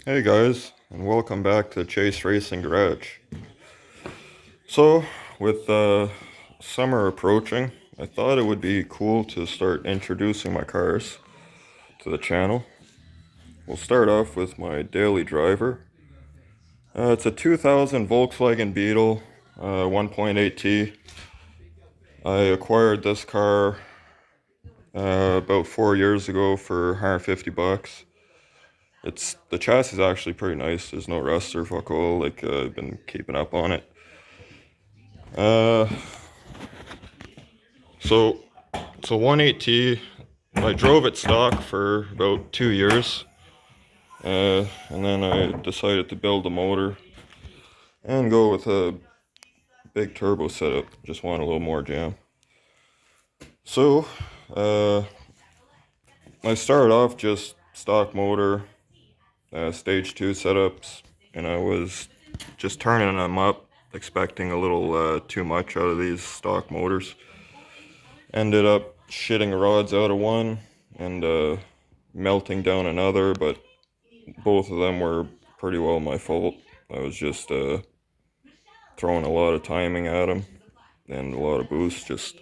Hey guys, and welcome back to Chase Racing Garage. So, with summer approaching, I thought it would be cool to start introducing my cars to the channel. We'll start off with my daily driver. It's a 2000 Volkswagen Beetle, 1.8T. I acquired this car about 4 years ago for 150 bucks. The chassis is actually pretty nice. There's no rust or fuck all. I've been keeping up on it. Uh, so it's a 180. I drove it stock for about 2 years, and then I decided to build a motor and go with a big turbo setup. Just want a little more jam. So, uh, I started off just stock motor, stage two setups, and I was just turning them up, expecting a little too much out of these stock motors. Ended up shitting rods out of one and melting down another, but both of them were pretty well my fault. I was just throwing a lot of timing at them and a lot of boost just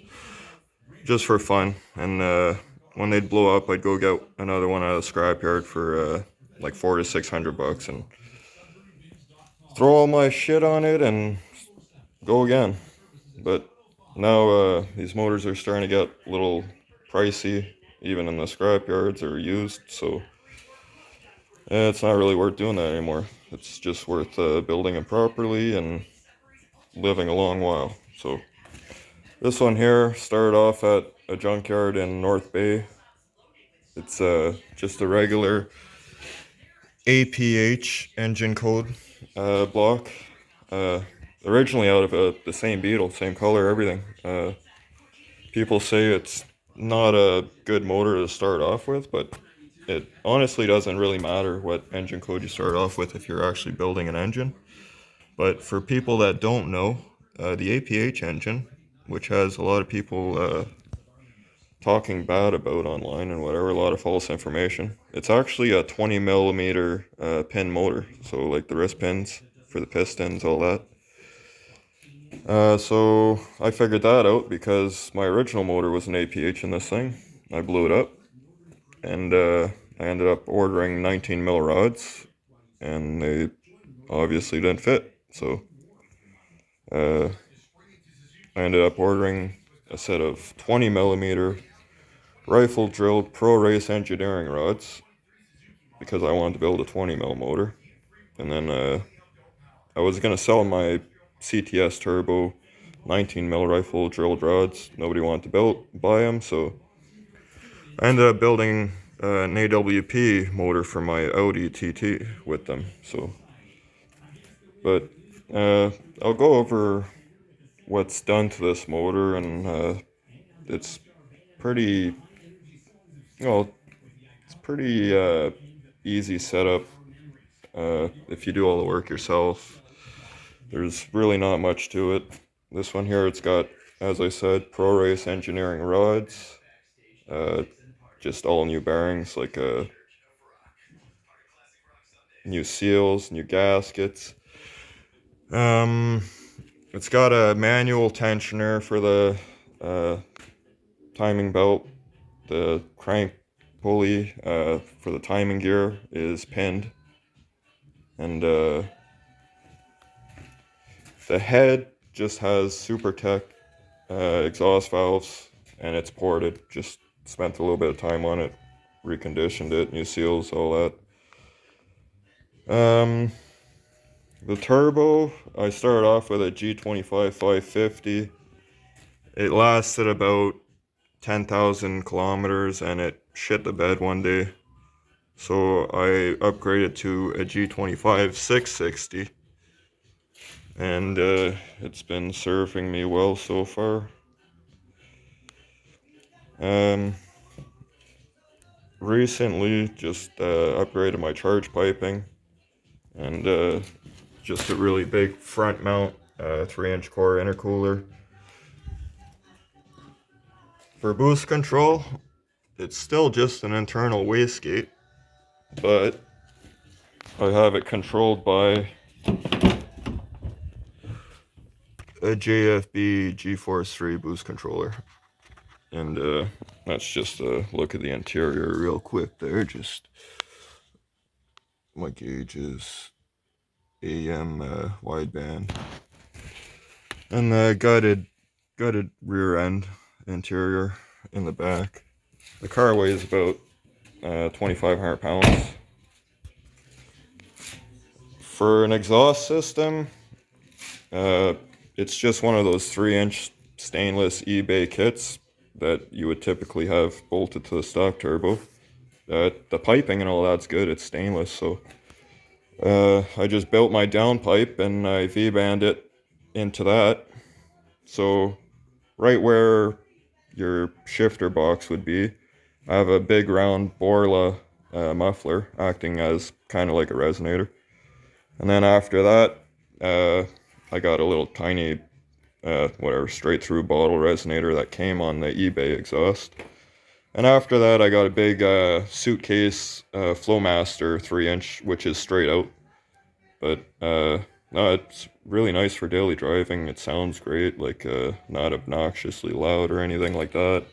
for fun. And when they'd blow up, I'd go get another one out of the scrapyard for like 400 to 600 bucks and throw all my shit on it and go again. But now these motors are starting to get a little pricey, even in the scrapyards or used. So it's not really worth doing that anymore. It's just worth building it properly and living a long while. So this one here started off at a junkyard in North Bay. It's just a regular APH engine code block. Uh, Originally out of the same Beetle, same color, everything. People say it's not a good motor to start off with, but it honestly doesn't really matter what engine code you start off with if you're actually building an engine. But for people that don't know, the APH engine, which has a lot of people talking bad about online and whatever, a lot of false information, it's actually a 20 millimeter pin motor. So, like the wrist pins for the pistons, all that. So I figured that out because my original motor was an APH in this thing. I blew it up, and I ended up ordering 19 mil rods, and they obviously didn't fit. So uh, I ended up ordering a set of 20 millimeter rifle drilled pro race engineering rods because I wanted to build a 20 mil motor. And then I was gonna sell my CTS turbo 19 mil rifle drilled rods. Nobody wanted to buy them, so I ended up building an AWP motor for my Audi TT with them. But uh, I'll go over what's done to this motor, and it's pretty, well, it's pretty easy setup if you do all the work yourself. There's really not much to it. This one here, it's got, as I said, Pro Race Engineering rods, uh, just all new bearings, like new seals, new gaskets. Um, it's got a manual tensioner for the uh, timing belt. The crank pulley for the timing gear is pinned, and the head just has Super Tech exhaust valves, and it's ported. Just spent a little bit of time on it, reconditioned it, new seals, all that. Um, the turbo, I started off with a G25 550. It lasted about 10,000 kilometers and it shit the bed one day. So I upgraded to a G25 660, and it's been serving me well so far. Um, Recently, just upgraded my charge piping and just a really big front mount 3-inch core intercooler. For boost control, it's still just an internal wastegate, but I have it controlled by a JFB G-Force 3 boost controller. And that's just a look at the interior real quick there. Just my gauges, AM wideband, and the gutted rear end interior in the back. The car weighs about 2,500 pounds. For an exhaust system, it's just one of those 3-inch stainless eBay kits that you would typically have bolted to the stock turbo. The piping and all that's good, it's stainless, so I just built my downpipe and I V-band it into that. So right where your shifter box would be, I have a big round Borla muffler acting as kind of like a resonator. And then after that, I got a little tiny, whatever, straight through bottle resonator that came on the eBay exhaust. And after that, I got a big suitcase Flowmaster 3-inch, which is straight out. But no, it's really nice for daily driving. It sounds great, like not obnoxiously loud or anything like that.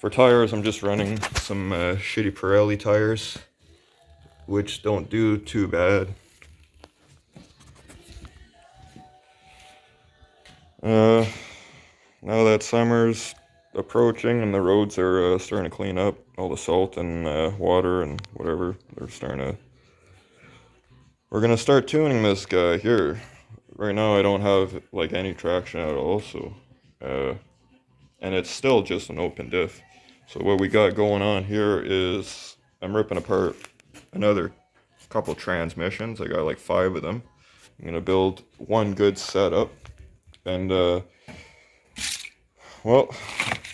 For tires, I'm just running some shitty Pirelli tires, which don't do too bad. Now that summer's approaching and the roads are starting to clean up, all the salt and water and whatever, they're starting to... We're gonna start tuning this guy here. Right now I don't have like any traction at all, so and it's still just an open diff. So what we got going on here is I'm ripping apart another couple transmissions. I got like 5 of them. I'm gonna build one good setup, and well,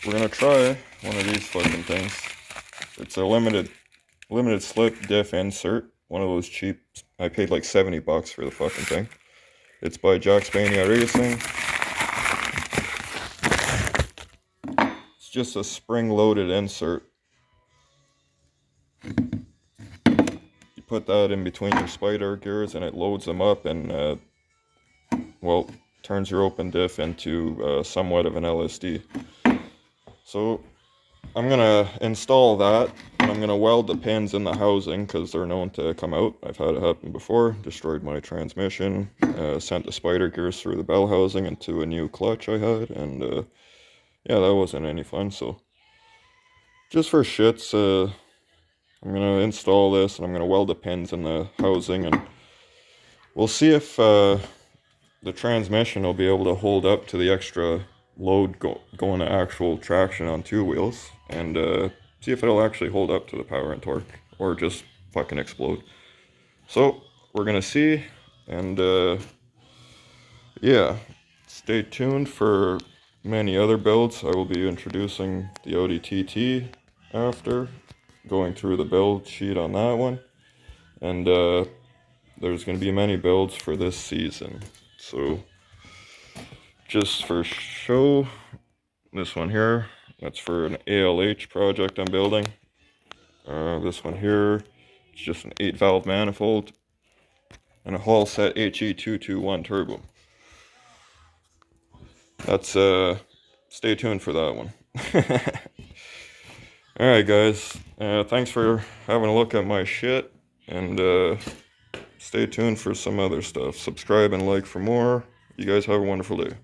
we're gonna try one of these fucking things. It's a limited slip diff insert, one of those cheap. I paid like $70 for the fucking thing. It's by Jack Mania Racing. It's just a spring-loaded insert. You put that in between your spider gears and it loads them up and, well, turns your open diff into somewhat of an LSD. So I'm gonna install that, and I'm gonna weld the pins in the housing because they're known to come out. I've had it happen before. Destroyed my transmission, sent the spider gears through the bell housing into a new clutch I had, and yeah, that wasn't any fun. So just for shits, I'm gonna install this, and I'm gonna weld the pins in the housing, and we'll see if the transmission will be able to hold up to the extra load going to actual traction on 2 wheels, and see if it'll actually hold up to the power and torque, or just fucking explode. So we're gonna see, and yeah, stay tuned for many other builds. I will be introducing the Audi TT after, going through the build sheet on that one, and there's going to be many builds for this season. So just for show, this one here, that's for an ALH project I'm building. This one here, it's just an 8-valve manifold and a Hall Set HE221 turbo. That's stay tuned for that one. Alright guys, thanks for having a look at my shit, and stay tuned for some other stuff. Subscribe and like for more. You guys have a wonderful day.